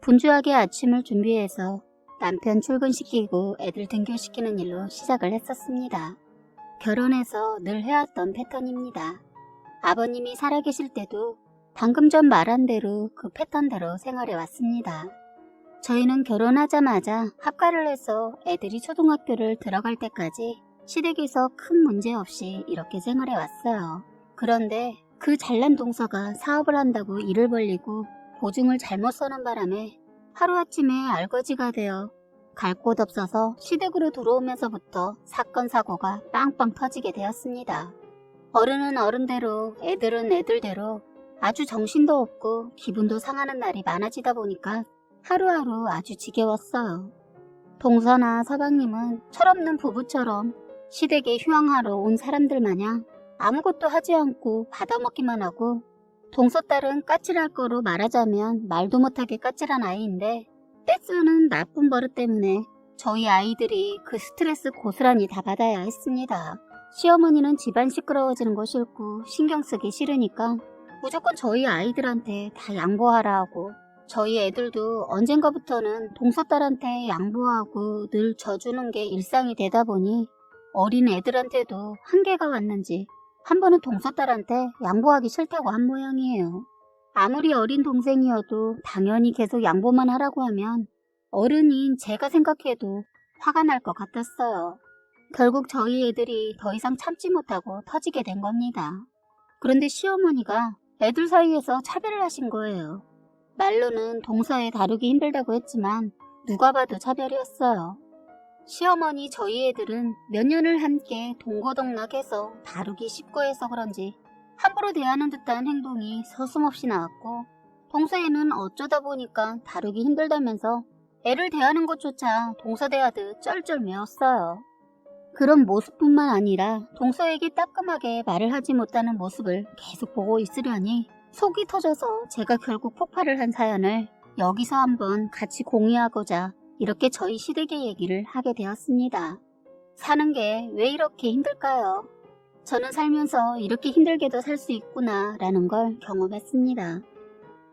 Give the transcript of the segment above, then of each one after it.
분주하게 아침을 준비해서 남편 출근시키고 애들 등교시키는 일로 시작을 했었습니다. 결혼해서 늘 해왔던 패턴입니다. 아버님이 살아계실 때도 방금 전 말한 대로 그 패턴대로 생활해 왔습니다. 저희는 결혼하자마자 합가를 해서 애들이 초등학교를 들어갈 때까지 시댁에서 큰 문제 없이 이렇게 생활해 왔어요. 그런데 그 잘난 동서가 사업을 한다고 일을 벌리고 보증을 잘못 서는 바람에 하루아침에 알거지가 되어 갈 곳 없어서 시댁으로 들어오면서부터 사건 사고가 빵빵 터지게 되었습니다. 어른은 어른대로 애들은 애들대로 아주 정신도 없고 기분도 상하는 날이 많아지다 보니까 하루하루 아주 지겨웠어요. 동서나 서방님은 철없는 부부처럼 시댁에 휴양하러 온 사람들 마냥 아무것도 하지 않고 받아먹기만 하고, 동서딸은 까칠할 거로 말하자면 말도 못하게 까칠한 아이인데 떼쓰는 나쁜 버릇 때문에 저희 아이들이 그 스트레스 고스란히 다 받아야 했습니다. 시어머니는 집안 시끄러워지는 거 싫고 신경 쓰기 싫으니까 무조건 저희 아이들한테 다 양보하라 하고, 저희 애들도 언젠가부터는 동서딸한테 양보하고 늘 져주는 게 일상이 되다 보니 어린 애들한테도 한계가 왔는지 한 번은 동서딸한테 양보하기 싫다고 한 모양이에요. 아무리 어린 동생이어도 당연히 계속 양보만 하라고 하면 어른인 제가 생각해도 화가 날 것 같았어요. 결국 저희 애들이 더 이상 참지 못하고 터지게 된 겁니다. 그런데 시어머니가 애들 사이에서 차별을 하신 거예요. 말로는 동서애 다루기 힘들다고 했지만 누가 봐도 차별이었어요. 시어머니 저희 애들은 몇 년을 함께 동거동락해서 다루기 쉽고 해서 그런지 함부로 대하는 듯한 행동이 서슴없이 나왔고, 동서애는 어쩌다 보니까 다루기 힘들다면서 애를 대하는 것조차 동서 대하듯 쩔쩔 매었어요. 그런 모습뿐만 아니라 동서에게 따끔하게 말을 하지 못하는 모습을 계속 보고 있으려니 속이 터져서 제가 결국 폭발을 한 사연을 여기서 한번 같이 공유하고자 이렇게 저희 시댁의 얘기를 하게 되었습니다. 사는 게 왜 이렇게 힘들까요? 저는 살면서 이렇게 힘들게도 살 수 있구나 라는 걸 경험했습니다.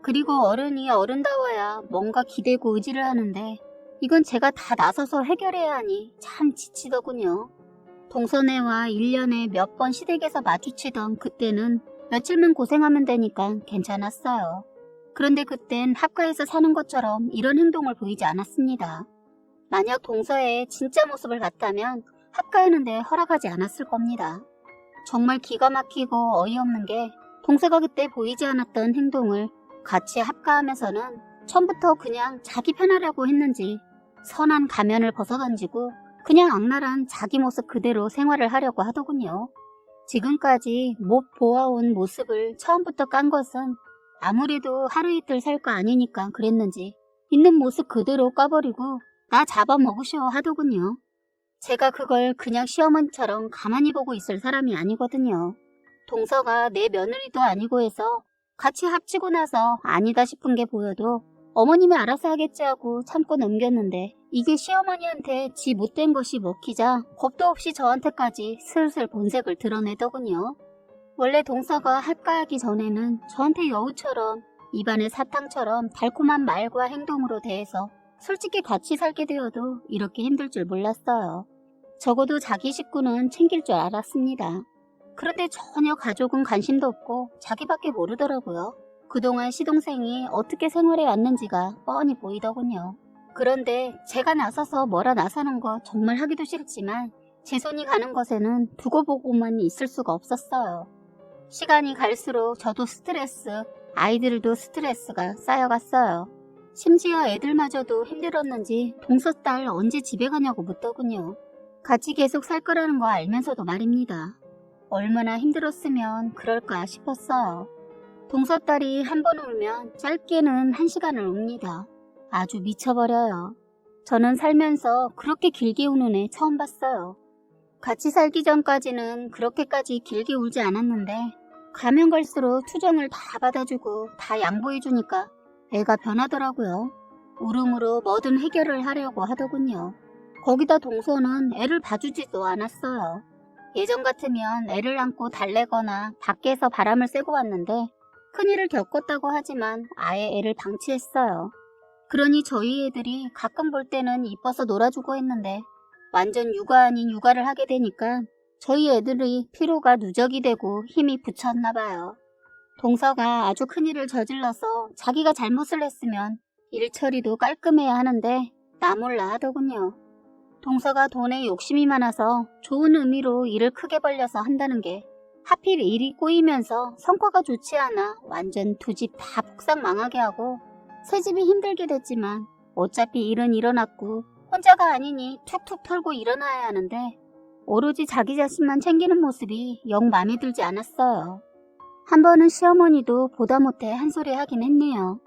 그리고 어른이 어른다워야 뭔가 기대고 의지를 하는데 이건 제가 다 나서서 해결해야 하니 참 지치더군요. 동서네와 1년에 몇 번 시댁에서 마주치던 그때는 며칠만 고생하면 되니까 괜찮았어요. 그런데 그땐 합가에서 사는 것처럼 이런 행동을 보이지 않았습니다. 만약 동서의 진짜 모습을 봤다면 합가하는데 허락하지 않았을 겁니다. 정말 기가 막히고 어이없는 게 동서가 그때 보이지 않았던 행동을 같이 합가하면서는 처음부터 그냥 자기 편하려고 했는지 선한 가면을 벗어던지고 그냥 악랄한 자기 모습 그대로 생활을 하려고 하더군요. 지금까지 못 보아온 모습을 처음부터 깐 것은 아무래도 하루 이틀 살 거 아니니까 그랬는지 있는 모습 그대로 까버리고 나 잡아먹으셔 하더군요. 제가 그걸 그냥 시어머니처럼 가만히 보고 있을 사람이 아니거든요. 동서가 내 며느리도 아니고 해서 같이 합치고 나서 아니다 싶은 게 보여도 어머님이 알아서 하겠지 하고 참고 넘겼는데, 이게 시어머니한테 지 못된 것이 먹히자 겁도 없이 저한테까지 슬슬 본색을 드러내더군요. 원래 동서가 합가하기 전에는 저한테 여우처럼 입안에 사탕처럼 달콤한 말과 행동으로 대해서 솔직히 같이 살게 되어도 이렇게 힘들 줄 몰랐어요. 적어도 자기 식구는 챙길 줄 알았습니다. 그런데 전혀 가족은 관심도 없고 자기밖에 모르더라고요. 그동안 시동생이 어떻게 생활해 왔는지가 뻔히 보이더군요. 그런데 제가 나서서 뭐라 나서는 거 정말 하기도 싫지만 제 손이 가는 것에는 두고 보고만 있을 수가 없었어요. 시간이 갈수록 저도 스트레스, 아이들도 스트레스가 쌓여갔어요. 심지어 애들마저도 힘들었는지 동서딸 언제 집에 가냐고 묻더군요. 같이 계속 살 거라는 거 알면서도 말입니다. 얼마나 힘들었으면 그럴까 싶었어요. 동서딸이 한 번 울면 짧게는 1시간을 웁니다. 아주 미쳐버려요. 저는 살면서 그렇게 길게 우는 애 처음 봤어요. 같이 살기 전까지는 그렇게까지 길게 울지 않았는데 가면 갈수록 투정을 다 받아주고 다 양보해주니까 애가 변하더라고요. 울음으로 뭐든 해결을 하려고 하더군요. 거기다 동서는 애를 봐주지도 않았어요. 예전 같으면 애를 안고 달래거나 밖에서 바람을 쐬고 왔는데 큰일을 겪었다고 하지만 아예 애를 방치했어요. 그러니 저희 애들이 가끔 볼 때는 이뻐서 놀아주고 했는데 완전 육아 아닌 육아를 하게 되니까 저희 애들이 피로가 누적이 되고 힘이 붙였나 봐요. 동서가 아주 큰일을 저질러서 자기가 잘못을 했으면 일 처리도 깔끔해야 하는데 나 몰라 하더군요. 동서가 돈에 욕심이 많아서 좋은 의미로 일을 크게 벌려서 한다는 게 하필 일이 꼬이면서 성과가 좋지 않아 완전 두 집 다 폭삭 망하게 하고 새 집이 힘들게 됐지만 어차피 일은 일어났고 혼자가 아니니 툭툭 털고 일어나야 하는데 오로지 자기 자신만 챙기는 모습이 영 마음에 들지 않았어요. 한 번은 시어머니도 보다 못해 한 소리 하긴 했네요.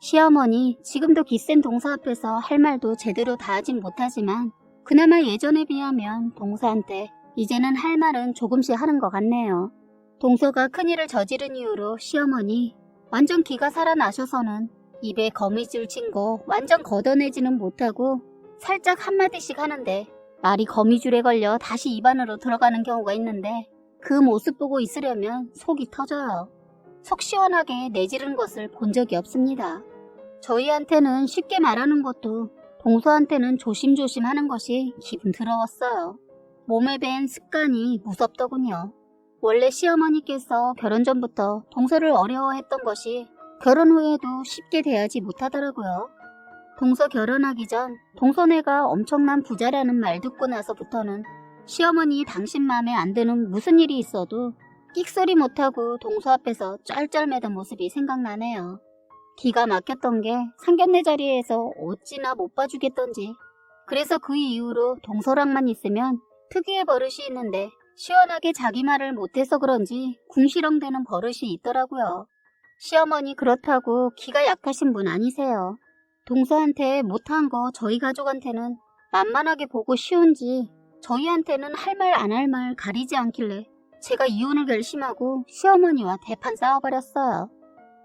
시어머니 지금도 기센 동서 앞에서 할 말도 제대로 다 하진 못하지만 그나마 예전에 비하면 동서한테 이제는 할 말은 조금씩 하는 것 같네요. 동서가 큰일을 저지른 이후로 시어머니 완전 기가 살아나셔서는 입에 거미줄 친 거 완전 걷어내지는 못하고 살짝 한마디씩 하는데 말이 거미줄에 걸려 다시 입 안으로 들어가는 경우가 있는데 그 모습 보고 있으려면 속이 터져요. 속 시원하게 내지른 것을 본 적이 없습니다. 저희한테는 쉽게 말하는 것도 동서한테는 조심조심 하는 것이 기분 더러웠어요. 몸에 밴 습관이 무섭더군요. 원래 시어머니께서 결혼 전부터 동서를 어려워했던 것이 결혼 후에도 쉽게 대하지 못하더라고요. 동서 결혼하기 전 동서네가 엄청난 부자라는 말 듣고 나서부터는 시어머니 당신 마음에 안 드는 무슨 일이 있어도 끽소리 못하고 동서 앞에서 쩔쩔매던 모습이 생각나네요. 기가 막혔던 게 상견례 자리에서 어찌나 못 봐주겠던지. 그래서 그 이후로 동서랑만 있으면 특유의 버릇이 있는데 시원하게 자기 말을 못해서 그런지 궁시렁대는 버릇이 있더라고요. 시어머니 그렇다고 기가 약하신 분 아니세요. 동서한테 못한 거 저희 가족한테는 만만하게 보고 쉬운지 저희한테는 할 말 안 할 말 가리지 않길래 제가 이혼을 결심하고 시어머니와 대판 싸워버렸어요.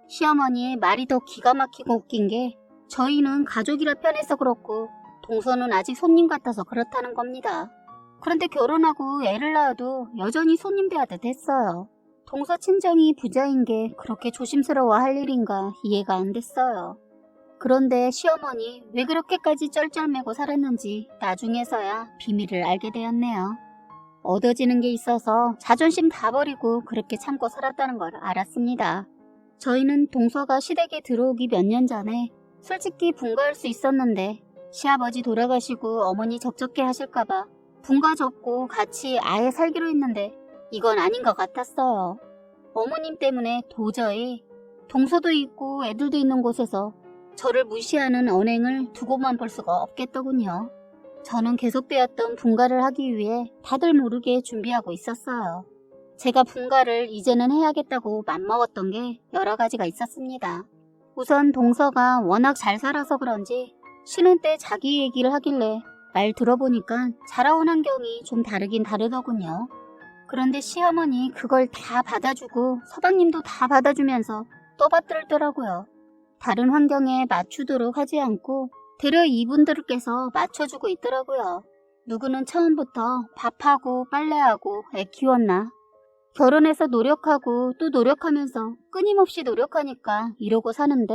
시어머니의 말이 더 기가 막히고 웃긴 게 저희는 가족이라 편해서 그렇고 동서는 아직 손님 같아서 그렇다는 겁니다. 그런데 결혼하고 애를 낳아도 여전히 손님 대하듯 했어요. 동서 친정이 부자인 게 그렇게 조심스러워 할 일인가 이해가 안 됐어요. 그런데 시어머니 왜 그렇게까지 쩔쩔매고 살았는지 나중에서야 비밀을 알게 되었네요. 얻어지는 게 있어서 자존심 다 버리고 그렇게 참고 살았다는 걸 알았습니다. 저희는 동서가 시댁에 들어오기 몇 년 전에 솔직히 분가할 수 있었는데 시아버지 돌아가시고 어머니 적적해 하실까봐 분가 접고 같이 아예 살기로 했는데 이건 아닌 것 같았어요. 어머님 때문에 도저히 동서도 있고 애들도 있는 곳에서 저를 무시하는 언행을 두고만 볼 수가 없겠더군요. 저는 계속되었던 분가를 하기 위해 다들 모르게 준비하고 있었어요. 제가 분가를 이제는 해야겠다고 맘먹었던 게 여러 가지가 있었습니다. 우선 동서가 워낙 잘 살아서 그런지 쉬는 때 자기 얘기를 하길래 말 들어보니까 자라온 환경이 좀 다르긴 다르더군요. 그런데 시어머니 그걸 다 받아주고 서방님도 다 받아주면서 떠받들더라고요. 다른 환경에 맞추도록 하지 않고 되려 이분들께서 맞춰주고 있더라고요. 누구는 처음부터 밥하고 빨래하고 애 키웠나? 결혼해서 노력하고 또 노력하면서 끊임없이 노력하니까 이러고 사는데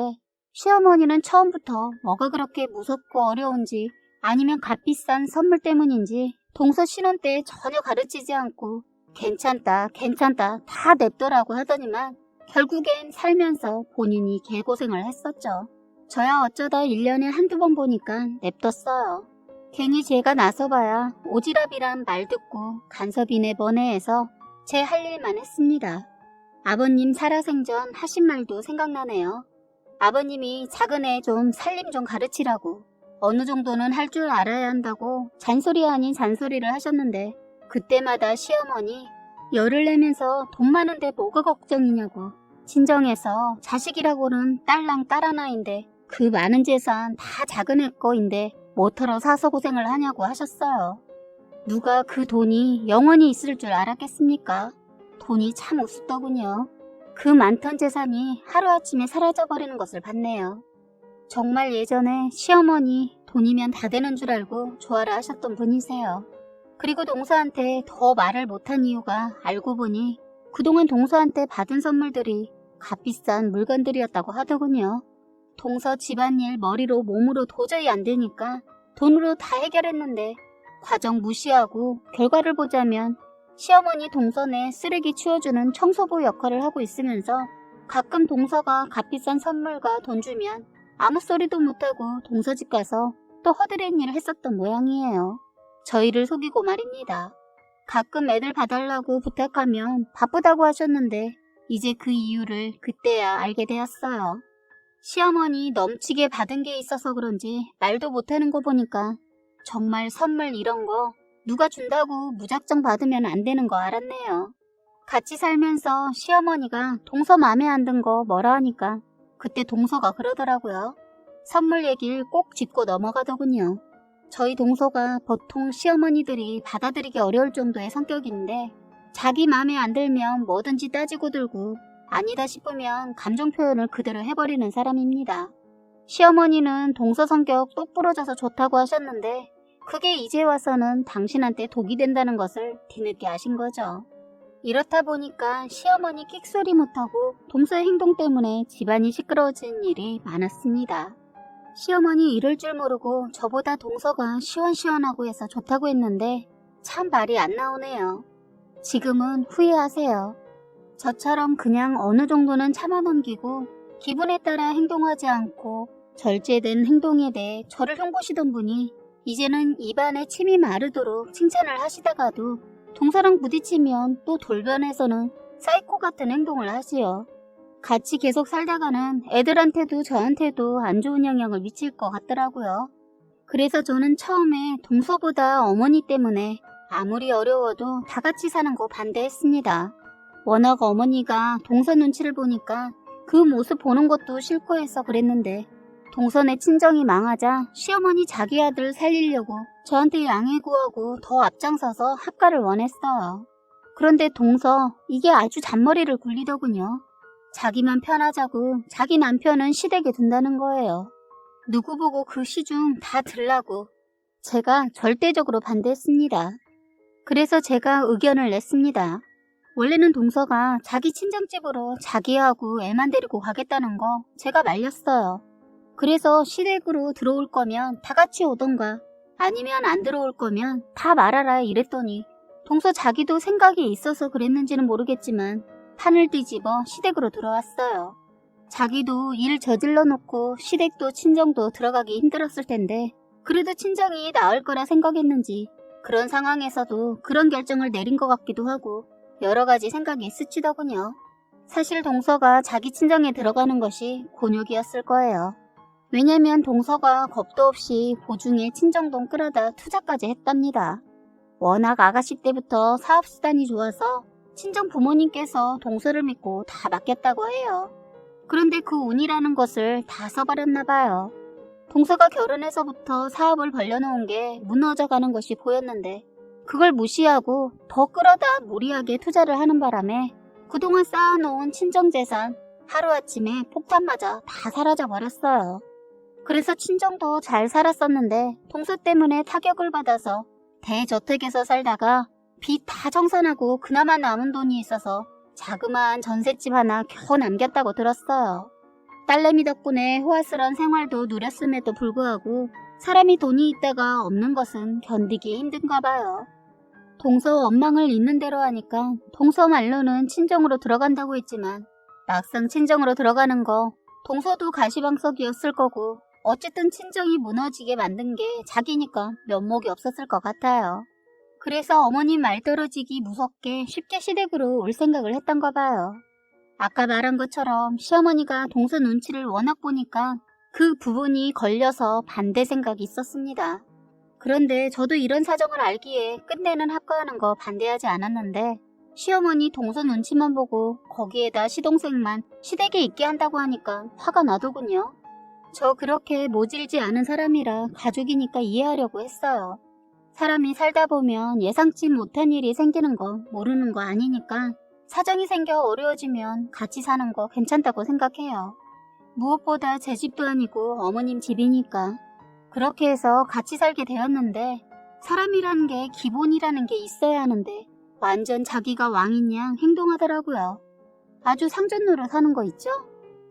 시어머니는 처음부터 뭐가 그렇게 무섭고 어려운지 아니면 값비싼 선물 때문인지 동서 신혼 때 전혀 가르치지 않고 괜찮다 다 냅더라고 하더니만 결국엔 살면서 본인이 개고생을 했었죠. 저야 어쩌다 1년에 한두 번 보니까 냅뒀어요. 괜히 제가 나서봐야 오지랖이란 말 듣고 간섭이네 번해해서 제 할 일만 했습니다. 아버님 살아생전 하신 말도 생각나네요. 아버님이 작은 애 좀 살림 좀 가르치라고 어느 정도는 할 줄 알아야 한다고 잔소리 아닌 잔소리를 하셨는데 그때마다 시어머니 열을 내면서 돈 많은데 뭐가 걱정이냐고 친정에서 자식이라고는 딸랑 딸 하나인데 그 많은 재산 다 작은 애 거인데 뭐터러 사서 고생을 하냐고 하셨어요. 누가 그 돈이 영원히 있을 줄 알았겠습니까? 돈이 참 우습더군요. 그 많던 재산이 하루아침에 사라져버리는 것을 봤네요. 정말 예전에 시어머니 돈이면 다 되는 줄 알고 좋아라 하셨던 분이세요. 그리고 동서한테 더 말을 못한 이유가 알고 보니 그동안 동서한테 받은 선물들이 값비싼 물건들이었다고 하더군요. 동서 집안일 머리로 몸으로 도저히 안 되니까 돈으로 다 해결했는데 과정 무시하고 결과를 보자면 시어머니 동서네 쓰레기 치워주는 청소부 역할을 하고 있으면서 가끔 동서가 값비싼 선물과 돈 주면 아무 소리도 못하고 동서 집 가서 또 허드렛 일을 했었던 모양이에요. 저희를 속이고 말입니다. 가끔 애들 봐달라고 부탁하면 바쁘다고 하셨는데 이제 그 이유를 그때야 알게 되었어요. 시어머니 넘치게 받은 게 있어서 그런지 말도 못하는 거 보니까 정말 선물 이런 거 누가 준다고 무작정 받으면 안 되는 거 알았네요. 같이 살면서 시어머니가 동서 맘에 안 든 거 뭐라 하니까 그때 동서가 그러더라고요. 선물 얘기를 꼭 짚고 넘어가더군요. 저희 동서가 보통 시어머니들이 받아들이기 어려울 정도의 성격인데 자기 맘에 안 들면 뭐든지 따지고 들고 아니다 싶으면 감정 표현을 그대로 해버리는 사람입니다. 시어머니는 동서 성격 똑 부러져서 좋다고 하셨는데 그게 이제 와서는 당신한테 독이 된다는 것을 뒤늦게 아신 거죠. 이렇다 보니까 시어머니 끽소리 못하고 동서의 행동 때문에 집안이 시끄러워진 일이 많았습니다. 시어머니 이럴 줄 모르고 저보다 동서가 시원시원하고 해서 좋다고 했는데 참 말이 안 나오네요. 지금은 후회하세요. 저처럼 그냥 어느 정도는 참아 넘기고 기분에 따라 행동하지 않고 절제된 행동에 대해 저를 흉보시던 분이 이제는 입안에 침이 마르도록 칭찬을 하시다가도 동서랑 부딪히면 또 돌변해서는 사이코 같은 행동을 하시요. 같이 계속 살다가는 애들한테도 저한테도 안 좋은 영향을 미칠 것 같더라고요. 그래서 저는 처음에 동서보다 어머니 때문에 아무리 어려워도 다 같이 사는 거 반대했습니다. 워낙 어머니가 동서 눈치를 보니까 그 모습 보는 것도 싫고 해서 그랬는데 동서네 친정이 망하자 시어머니 자기 아들 살리려고 저한테 양해 구하고 더 앞장서서 합가를 원했어요. 그런데 동서 이게 아주 잔머리를 굴리더군요. 자기만 편하자고 자기 남편은 시댁에 둔다는 거예요. 누구 보고 그 시중 다 들라고. 제가 절대적으로 반대했습니다. 그래서 제가 의견을 냈습니다. 원래는 동서가 자기 친정집으로 자기하고 애만 데리고 가겠다는 거 제가 말렸어요. 그래서 시댁으로 들어올 거면 다 같이 오던가 아니면 안 들어올 거면 다 말아라 이랬더니 동서 자기도 생각이 있어서 그랬는지는 모르겠지만 판을 뒤집어 시댁으로 들어왔어요. 자기도 일 저질러 놓고 시댁도 친정도 들어가기 힘들었을 텐데 그래도 친정이 나을 거라 생각했는지 그런 상황에서도 그런 결정을 내린 것 같기도 하고 여러 가지 생각이 스치더군요. 사실 동서가 자기 친정에 들어가는 것이 곤욕이었을 거예요. 왜냐면 동서가 겁도 없이 보증에 친정돈 끌어다 투자까지 했답니다. 워낙 아가씨 때부터 사업수단이 좋아서 친정 부모님께서 동서를 믿고 다 맡겼다고 해요. 그런데 그 운이라는 것을 다 써버렸나 봐요. 동서가 결혼해서부터 사업을 벌려놓은 게 무너져가는 것이 보였는데 그걸 무시하고 더 끌어다 무리하게 투자를 하는 바람에 그동안 쌓아놓은 친정재산 하루아침에 폭탄 맞아 다 사라져버렸어요. 그래서 친정도 잘 살았었는데 동서 때문에 타격을 받아서 대저택에서 살다가 빚 다 정산하고 그나마 남은 돈이 있어서 자그마한 전셋집 하나 겨우 남겼다고 들었어요. 딸내미 덕분에 호화스러운 생활도 누렸음에도 불구하고 사람이 돈이 있다가 없는 것은 견디기 힘든가 봐요. 동서 원망을 있는 대로 하니까 동서 말로는 친정으로 들어간다고 했지만 막상 친정으로 들어가는 거 동서도 가시방석이었을 거고 어쨌든 친정이 무너지게 만든 게 자기니까 면목이 없었을 것 같아요. 그래서 어머님 말 떨어지기 무섭게 쉽게 시댁으로 올 생각을 했던가 봐요. 아까 말한 것처럼 시어머니가 동서 눈치를 워낙 보니까 그 부분이 걸려서 반대 생각이 있었습니다. 그런데 저도 이런 사정을 알기에 끝내는 합가하는 거 반대하지 않았는데 시어머니 동서 눈치만 보고 거기에다 시동생만 시댁에 있게 한다고 하니까 화가 나더군요. 저 그렇게 모질지 않은 사람이라 가족이니까 이해하려고 했어요. 사람이 살다 보면 예상치 못한 일이 생기는 거 모르는 거 아니니까 사정이 생겨 어려워지면 같이 사는 거 괜찮다고 생각해요. 무엇보다 제 집도 아니고 어머님 집이니까. 그렇게 해서 같이 살게 되었는데 사람이라는 게 기본이라는 게 있어야 하는데 완전 자기가 왕인 양 행동하더라고요. 아주 상전노릇 하는 거 있죠?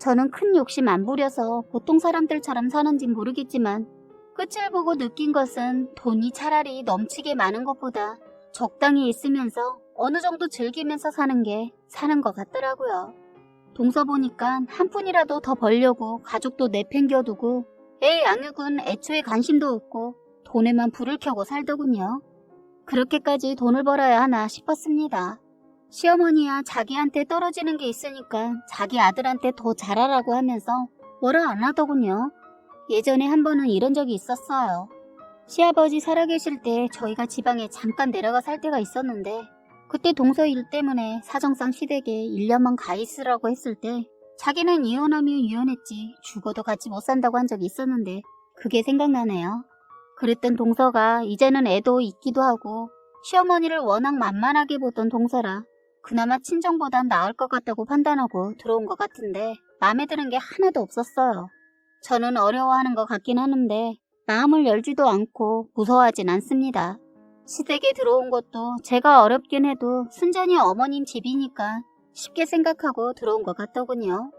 저는 큰 욕심 안 부려서 보통 사람들처럼 사는지 모르겠지만 끝을 보고 느낀 것은 돈이 차라리 넘치게 많은 것보다 적당히 있으면서 어느 정도 즐기면서 사는 게 사는 것 같더라고요. 동서 보니까 한 푼이라도 더 벌려고 가족도 내팽겨두고 애 양육은 애초에 관심도 없고 돈에만 불을 켜고 살더군요. 그렇게까지 돈을 벌어야 하나 싶었습니다. 시어머니야 자기한테 떨어지는 게 있으니까 자기 아들한테 더 잘하라고 하면서 뭐라 안 하더군요. 예전에 한 번은 이런 적이 있었어요. 시아버지 살아계실 때 저희가 지방에 잠깐 내려가 살 때가 있었는데 그때 동서 일 때문에 사정상 시댁에 1년만 가 있으라고 했을 때 자기는 이혼하면 이혼했지 죽어도 같이 못 산다고 한 적이 있었는데 그게 생각나네요. 그랬던 동서가 이제는 애도 있기도 하고 시어머니를 워낙 만만하게 보던 동서라 그나마 친정보단 나을 것 같다고 판단하고 들어온 것 같은데 마음에 드는 게 하나도 없었어요. 저는 어려워하는 것 같긴 하는데 마음을 열지도 않고 무서워하진 않습니다. 시댁에 들어온 것도 제가 어렵긴 해도 순전히 어머님 집이니까 쉽게 생각하고 들어온 것 같더군요.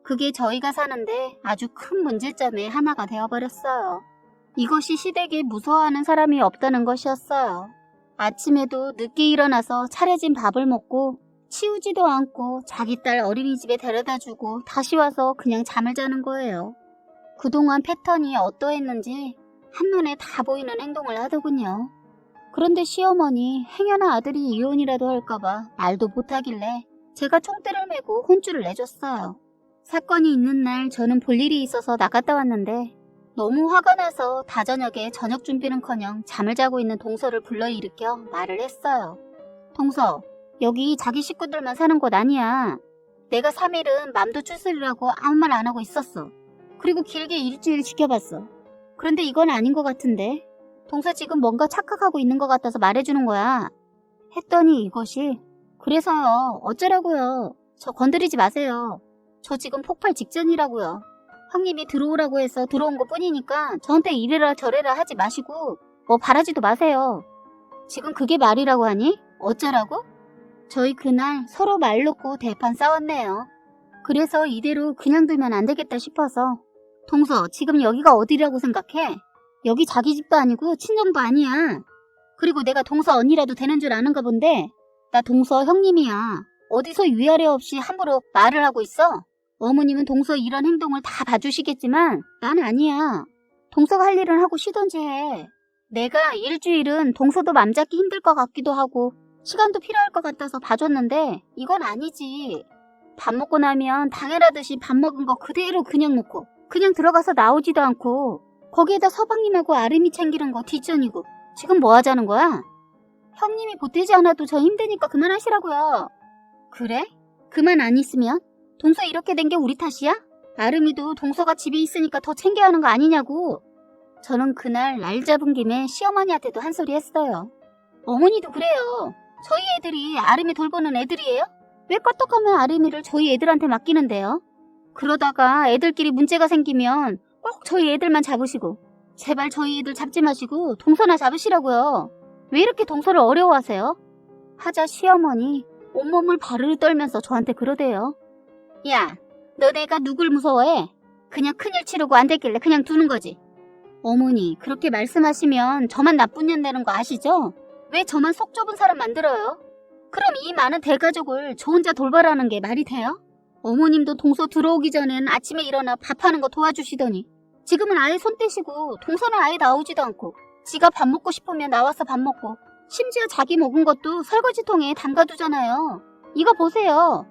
그게 저희가 사는데 아주 큰 문제점의 하나가 되어버렸어요. 이것이 시댁에 무서워하는 사람이 없다는 것이었어요. 아침에도 늦게 일어나서 차려진 밥을 먹고 치우지도 않고 자기 딸 어린이집에 데려다주고 다시 와서 그냥 잠을 자는 거예요. 그동안 패턴이 어떠했는지 한눈에 다 보이는 행동을 하더군요. 그런데 시어머니 행여나 아들이 이혼이라도 할까봐 말도 못하길래 제가 총대를 메고 혼쭐을 내줬어요. 사건이 있는 날 저는 볼 일이 있어서 나갔다 왔는데 너무 화가 나서 다저녁에 저녁 준비는커녕 잠을 자고 있는 동서를 불러일으켜 말을 했어요. 동서, 여기 자기 식구들만 사는 곳 아니야. 내가 3일은 맘도 추스리라고 아무 말 안 하고 있었어. 그리고 길게 일주일 지켜봤어. 그런데 이건 아닌 것 같은데. 동서 지금 뭔가 착각하고 있는 것 같아서 말해주는 거야. 했더니 이것이 그래서요. 어쩌라고요. 저 건드리지 마세요. 저 지금 폭발 직전이라고요. 형님이 들어오라고 해서 들어온 것 뿐이니까 저한테 이래라 저래라 하지 마시고 뭐 바라지도 마세요. 지금 그게 말이라고 하니? 어쩌라고? 저희 그날 서로 말 놓고 대판 싸웠네요. 그래서 이대로 그냥 두면 안 되겠다 싶어서 동서 지금 여기가 어디라고 생각해? 여기 자기 집도 아니고 친정도 아니야. 그리고 내가 동서 언니라도 되는 줄 아는가 본데 나 동서 형님이야. 어디서 위아래 없이 함부로 말을 하고 있어? 어머님은 동서 이런 행동을 다 봐주시겠지만 난 아니야. 동서가 할 일은 하고 쉬던지 해. 내가 일주일은 동서도 맘 잡기 힘들 것 같기도 하고 시간도 필요할 것 같아서 봐줬는데 이건 아니지. 밥 먹고 나면 당연하듯이 밥 먹은 거 그대로 그냥 놓고 그냥 들어가서 나오지도 않고 거기에다 서방님하고 아름이 챙기는 거 뒷전이고 지금 뭐 하자는 거야? 형님이 보태지 않아도 저 힘드니까 그만하시라고요. 그래? 그만 안 있으면? 동서 이렇게 된 게 우리 탓이야? 아름이도 동서가 집에 있으니까 더 챙겨야 하는 거 아니냐고. 저는 그날 날 잡은 김에 시어머니한테도 한 소리 했어요. 어머니도 그래요. 저희 애들이 아름이 돌보는 애들이에요? 왜 껐떡하면 아름이를 저희 애들한테 맡기는데요? 그러다가 애들끼리 문제가 생기면 꼭 저희 애들만 잡으시고 제발 저희 애들 잡지 마시고 동서나 잡으시라고요. 왜 이렇게 동서를 어려워하세요? 하자 시어머니 온몸을 바르르 떨면서 저한테 그러대요. 야, 너네가 누굴 무서워해? 그냥 큰일 치르고 안 됐길래 그냥 두는 거지. 어머니 그렇게 말씀하시면 저만 나쁜 년 되는 거 아시죠? 왜 저만 속 좁은 사람 만들어요? 그럼 이 많은 대가족을 저 혼자 돌봐라는 게 말이 돼요? 어머님도 동서 들어오기 전엔 아침에 일어나 밥하는 거 도와주시더니 지금은 아예 손 떼시고 동서는 아예 나오지도 않고 지가 밥 먹고 싶으면 나와서 밥 먹고 심지어 자기 먹은 것도 설거지통에 담가두잖아요. 이거 보세요.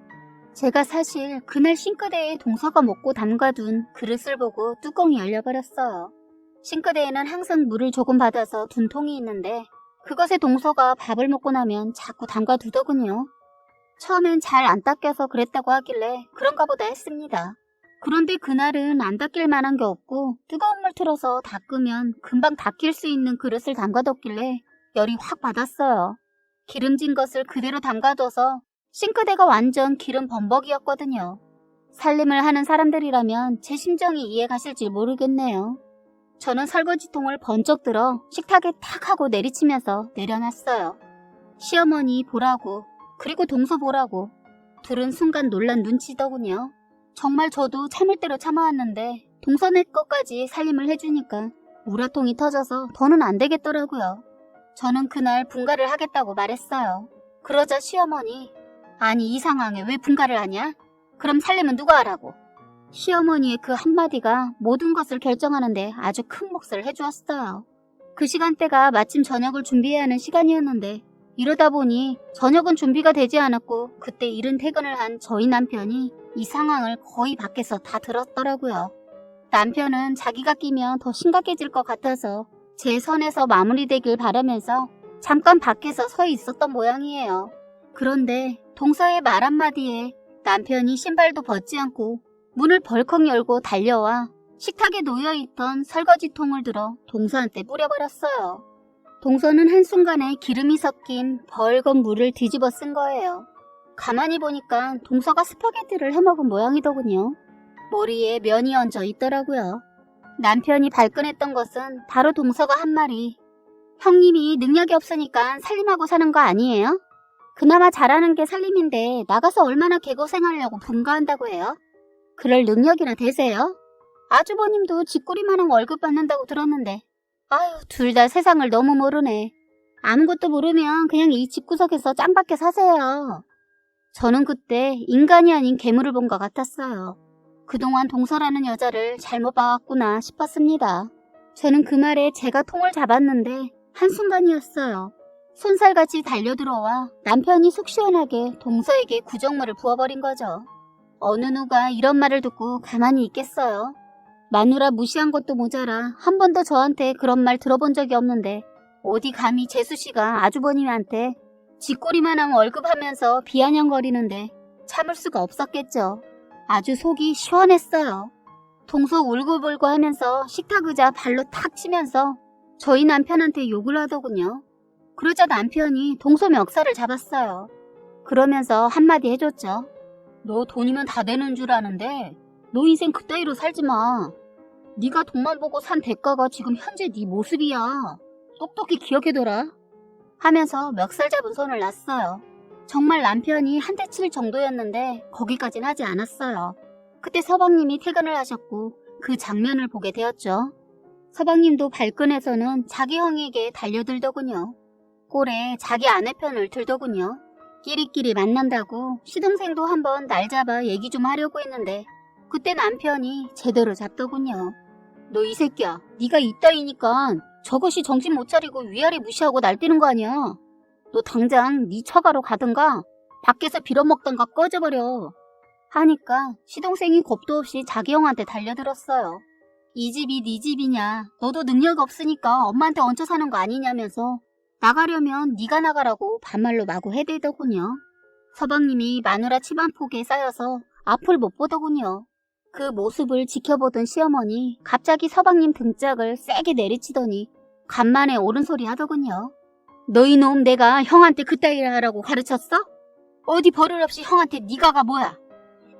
제가 사실 그날 싱크대에 동서가 먹고 담가둔 그릇을 보고 뚜껑이 열려버렸어요. 싱크대에는 항상 물을 조금 받아서 둔 통이 있는데 그것에 동서가 밥을 먹고 나면 자꾸 담가두더군요. 처음엔 잘 안 닦여서 그랬다고 하길래 그런가 보다 했습니다. 그런데 그날은 안 닦일 만한 게 없고 뜨거운 물 틀어서 닦으면 금방 닦일 수 있는 그릇을 담가뒀길래 열이 확 받았어요. 기름진 것을 그대로 담가둬서 싱크대가 완전 기름 범벅이었거든요. 살림을 하는 사람들이라면 제 심정이 이해 가실지 모르겠네요. 저는 설거지통을 번쩍 들어 식탁에 탁 하고 내리치면서 내려놨어요. 시어머니 보라고 그리고 동서 보라고 둘은 순간 놀란 눈치더군요. 정말 저도 참을 대로 참아왔는데 동선의 것까지 살림을 해주니까 우라통이 터져서 더는 안 되겠더라고요. 저는 그날 분가를 하겠다고 말했어요. 그러자 시어머니, 아니 이 상황에 왜 분가를 하냐? 그럼 살림은 누가 하라고? 시어머니의 그 한마디가 모든 것을 결정하는데 아주 큰 몫을 해주었어요. 그 시간대가 마침 저녁을 준비해야 하는 시간이었는데 이러다 보니 저녁은 준비가 되지 않았고 그때 이른 퇴근을 한 저희 남편이 이 상황을 거의 밖에서 다 들었더라고요. 남편은 자기가 끼면 더 심각해질 것 같아서 제 선에서 마무리되길 바라면서 잠깐 밖에서 서 있었던 모양이에요. 그런데 동서의 말 한마디에 남편이 신발도 벗지 않고 문을 벌컥 열고 달려와 식탁에 놓여있던 설거지통을 들어 동서한테 뿌려버렸어요. 동서는 한순간에 기름이 섞인 벌건 물을 뒤집어 쓴 거예요. 가만히 보니까 동서가 스파게티를 해먹은 모양이더군요. 머리에 면이 얹어 있더라고요. 남편이 발끈했던 것은 바로 동서가 한 말이 형님이 능력이 없으니까 살림하고 사는 거 아니에요? 그나마 잘하는 게 살림인데 나가서 얼마나 개고생하려고 분가한다고 해요? 그럴 능력이나 되세요? 아주버님도 쥐꼬리만한 월급 받는다고 들었는데 아유 둘 다 세상을 너무 모르네. 아무것도 모르면 그냥 이 집구석에서 짱밖에 사세요. 저는 그때 인간이 아닌 괴물을 본 것 같았어요. 그동안 동서라는 여자를 잘못 봐왔구나 싶었습니다. 저는 그 말에 제가 통을 잡았는데 한순간이었어요. 손살같이 달려들어와 남편이 속 시원하게 동서에게 구정물을 부어버린 거죠. 어느 누가 이런 말을 듣고 가만히 있겠어요. 마누라 무시한 것도 모자라 한 번도 저한테 그런 말 들어본 적이 없는데 어디 감히 재수씨가 아주버님한테 쥐꼬리만한 월급 하면서 비아냥거리는데 참을 수가 없었겠죠. 아주 속이 시원했어요. 동서 울고불고 하면서 식탁 의자 발로 탁 치면서 저희 남편한테 욕을 하더군요. 그러자 남편이 동서 멱살을 잡았어요. 그러면서 한마디 해줬죠. 너 돈이면 다 되는 줄 아는데 너 인생 그따위로 살지 마. 네가 돈만 보고 산 대가가 지금 현재 네 모습이야. 똑똑히 기억해둬라. 하면서 멱살 잡은 손을 놨어요. 정말 남편이 한 대 칠 정도였는데 거기까진 하지 않았어요. 그때 서방님이 퇴근을 하셨고 그 장면을 보게 되었죠. 서방님도 발끈해서는 자기 형에게 달려들더군요. 꼴에 자기 아내 편을 들더군요. 끼리끼리 만난다고 시동생도 한번 날 잡아 얘기 좀 하려고 했는데 그때 남편이 제대로 잡더군요. 너 이 새끼야, 네가 이따위니까 저것이 정신 못 차리고 위아래 무시하고 날뛰는 거 아니야. 너 당장 네 처가로 가든가 밖에서 빌어먹던가 꺼져버려. 하니까 시동생이 겁도 없이 자기 형한테 달려들었어요. 이 집이 네 집이냐, 너도 능력 없으니까 엄마한테 얹혀 사는 거 아니냐면서 나가려면 네가 나가라고 반말로 마구 해대더군요. 서방님이 마누라 집안 폭에 쌓여서 앞을 못 보더군요. 그 모습을 지켜보던 시어머니 갑자기 서방님 등짝을 세게 내리치더니 간만에 옳은 소리 하더군요. 너희 놈 내가 형한테 그따위라 하라고 가르쳤어? 어디 버릇없이 형한테 네가 가 뭐야?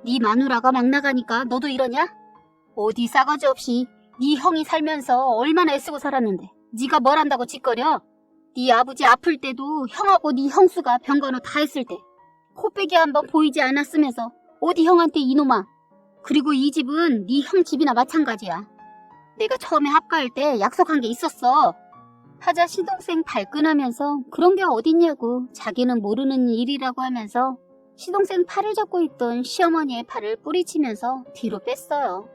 네 마누라가 막 나가니까 너도 이러냐? 어디 싸가지 없이 네 형이 살면서 얼마나 애쓰고 살았는데 네가 뭘 한다고 짓거려? 네 아버지 아플 때도 형하고 네 형수가 병간호 다 했을 때 코빼기 한번 보이지 않았으면서 어디 형한테 이놈아. 그리고 이 집은 네 형 집이나 마찬가지야. 내가 처음에 합가할 때 약속한 게 있었어. 하자 시동생 발끈하면서 그런 게 어딨냐고 자기는 모르는 일이라고 하면서 시동생 팔을 잡고 있던 시어머니의 팔을 뿌리치면서 뒤로 뺐어요.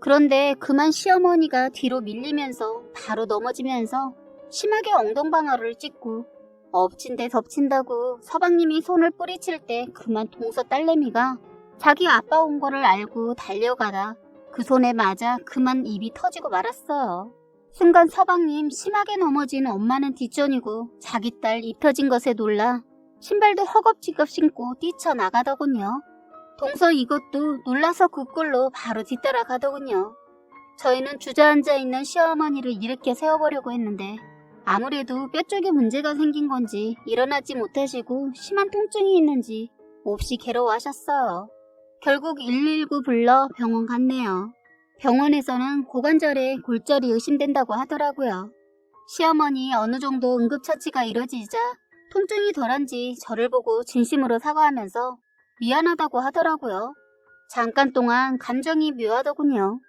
그런데 그만 시어머니가 뒤로 밀리면서 바로 넘어지면서 심하게 엉덩방아를 찍고 엎친 데 덮친다고 서방님이 손을 뿌리칠 때 그만 동서 딸내미가 자기 아빠 온 거를 알고 달려가다 그 손에 맞아 그만 입이 터지고 말았어요. 순간 서방님 심하게 넘어진 엄마는 뒷전이고 자기 딸 입 터진 것에 놀라 신발도 허겁지겁 신고 뛰쳐나가더군요. 동서 이것도 놀라서 그 꼴로 바로 뒤따라가더군요. 저희는 주저앉아 있는 시어머니를 일으켜 세워보려고 했는데 아무래도 뼈 쪽에 문제가 생긴 건지 일어나지 못하시고 심한 통증이 있는지 몹시 괴로워하셨어요. 결국 119 불러 병원 갔네요. 병원에서는 고관절에 골절이 의심된다고 하더라고요. 시어머니 어느 정도 응급처치가 이뤄지자 통증이 덜한지 저를 보고 진심으로 사과하면서 미안하다고 하더라고요. 잠깐 동안 감정이 묘하더군요.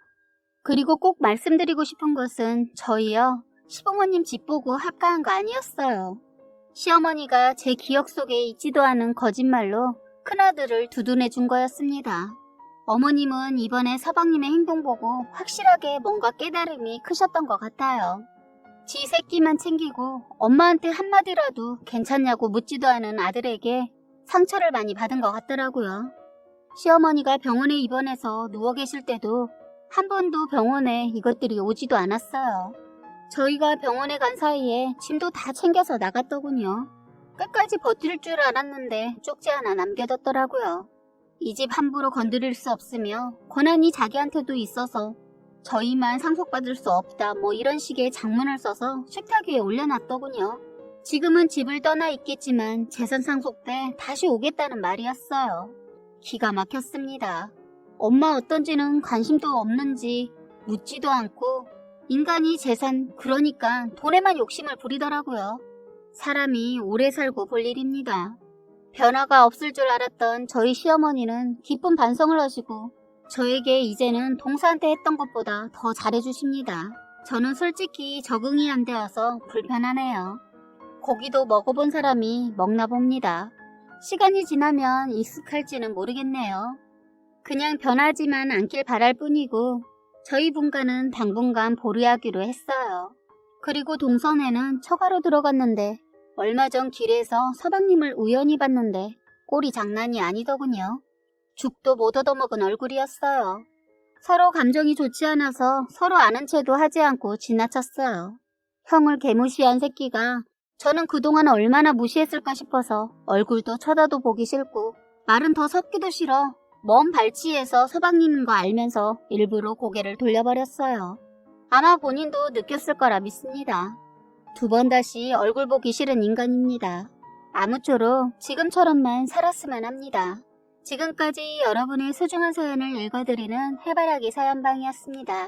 그리고 꼭 말씀드리고 싶은 것은 저희요, 시부모님 집 보고 합가한 거 아니었어요. 시어머니가 제 기억 속에 있지도 않은 거짓말로 큰아들을 두둔해 준 거였습니다. 어머님은 이번에 서방님의 행동 보고 확실하게 뭔가 깨달음이 크셨던 것 같아요. 지 새끼만 챙기고 엄마한테 한마디라도 괜찮냐고 묻지도 않은 아들에게 상처를 많이 받은 것 같더라고요. 시어머니가 병원에 입원해서 누워 계실 때도 한 번도 병원에 이것들이 오지도 않았어요. 저희가 병원에 간 사이에 짐도 다 챙겨서 나갔더군요. 끝까지 버틸 줄 알았는데 쪽지 하나 남겨뒀더라고요. 이 집 함부로 건드릴 수 없으며 권한이 자기한테도 있어서 저희만 상속받을 수 없다 뭐 이런 식의 장문을 써서 식탁 위에 올려놨더군요. 지금은 집을 떠나 있겠지만 재산 상속 때 다시 오겠다는 말이었어요. 기가 막혔습니다. 엄마 어떤지는 관심도 없는지 묻지도 않고 인간이 재산, 그러니까 돈에만 욕심을 부리더라고요. 사람이 오래 살고 볼 일입니다. 변화가 없을 줄 알았던 저희 시어머니는 기쁜 반성을 하시고 저에게 이제는 동서한테 했던 것보다 더 잘해주십니다. 저는 솔직히 적응이 안 되어서 불편하네요. 고기도 먹어본 사람이 먹나 봅니다. 시간이 지나면 익숙할지는 모르겠네요. 그냥 변하지만 않길 바랄 뿐이고 저희 분가는 당분간 보류하기로 했어요. 그리고 동선에는 처가로 들어갔는데 얼마 전 길에서 서방님을 우연히 봤는데 꼴이 장난이 아니더군요. 죽도 못 얻어먹은 얼굴이었어요. 서로 감정이 좋지 않아서 서로 아는 체도 하지 않고 지나쳤어요. 형을 개무시한 새끼가 저는 그동안 얼마나 무시했을까 싶어서 얼굴도 쳐다도 보기 싫고 말은 더 섞기도 싫어 먼 발치에서 서방님인 거 알면서 일부러 고개를 돌려버렸어요. 아마 본인도 느꼈을 거라 믿습니다. 두 번 다시 얼굴 보기 싫은 인간입니다. 아무쪼록 지금처럼만 살았으면 합니다. 지금까지 여러분의 소중한 사연을 읽어드리는 해바라기 사연방이었습니다.